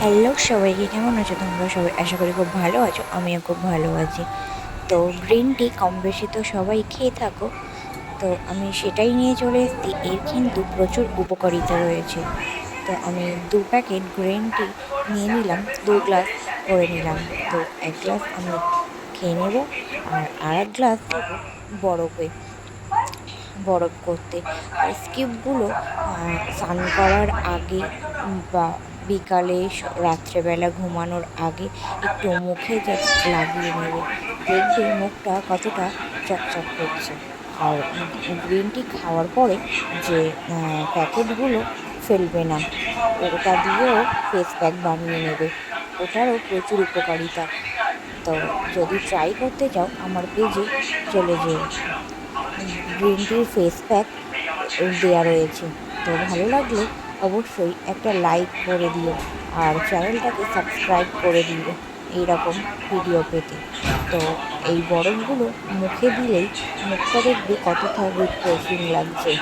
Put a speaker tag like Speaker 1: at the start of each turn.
Speaker 1: Hello সবাইকে, কেমন আছো তোমরা সবাই? আশা করি খুব ভালো আছো, আমিও খুব ভালো আছি। তো গ্রিন টি কম বেশি তো সবাই খেয়ে থাকো। তো আমি সেটাই নিয়ে চলে এসেছি। এর কিন্তু প্রচুর উপকারিতা রয়েছে। তো আমি 2 প্যাকেট গ্রিন টি নিয়ে নিলাম, 2 গ্লাস করে নিলাম। তো 1 গ্লাস আমি খেয়ে নেব, আর আরেক গ্লাস দেবো বরফে বরফ করতে। আর স্কিপগুলো স্নান করার আগে বা বিকালে রাত্রেবেলা ঘুমানোর আগে একটু মুখে জাস্ট লাগিয়ে নেবে, দেখবে মুখটা কতটা চকচক করছে। আর গ্রিন টি খাওয়ার পরে যে প্যাকেটগুলো ফেলবে না, ওটা দিয়েও ফেস প্যাক বানিয়ে নেবে, ওটারও প্রচুর উপকারিতা। তো যদি ট্রাই করতে চাও আমার পেজে চলে যেও, গ্রিন টির ফেস প্যাক দেয়া রয়েছে। তো ভালো লাগলে অবশ্যই একটা লাইক করে দিও, আর চ্যানেলটাকে সাবস্ক্রাইব করে দিও এইরকম ভিডিও পেতে। তো এই বরফগুলো মুখে দিলেই মুখটা দেখবে কতটা রিফ্রেশিং লাগছে।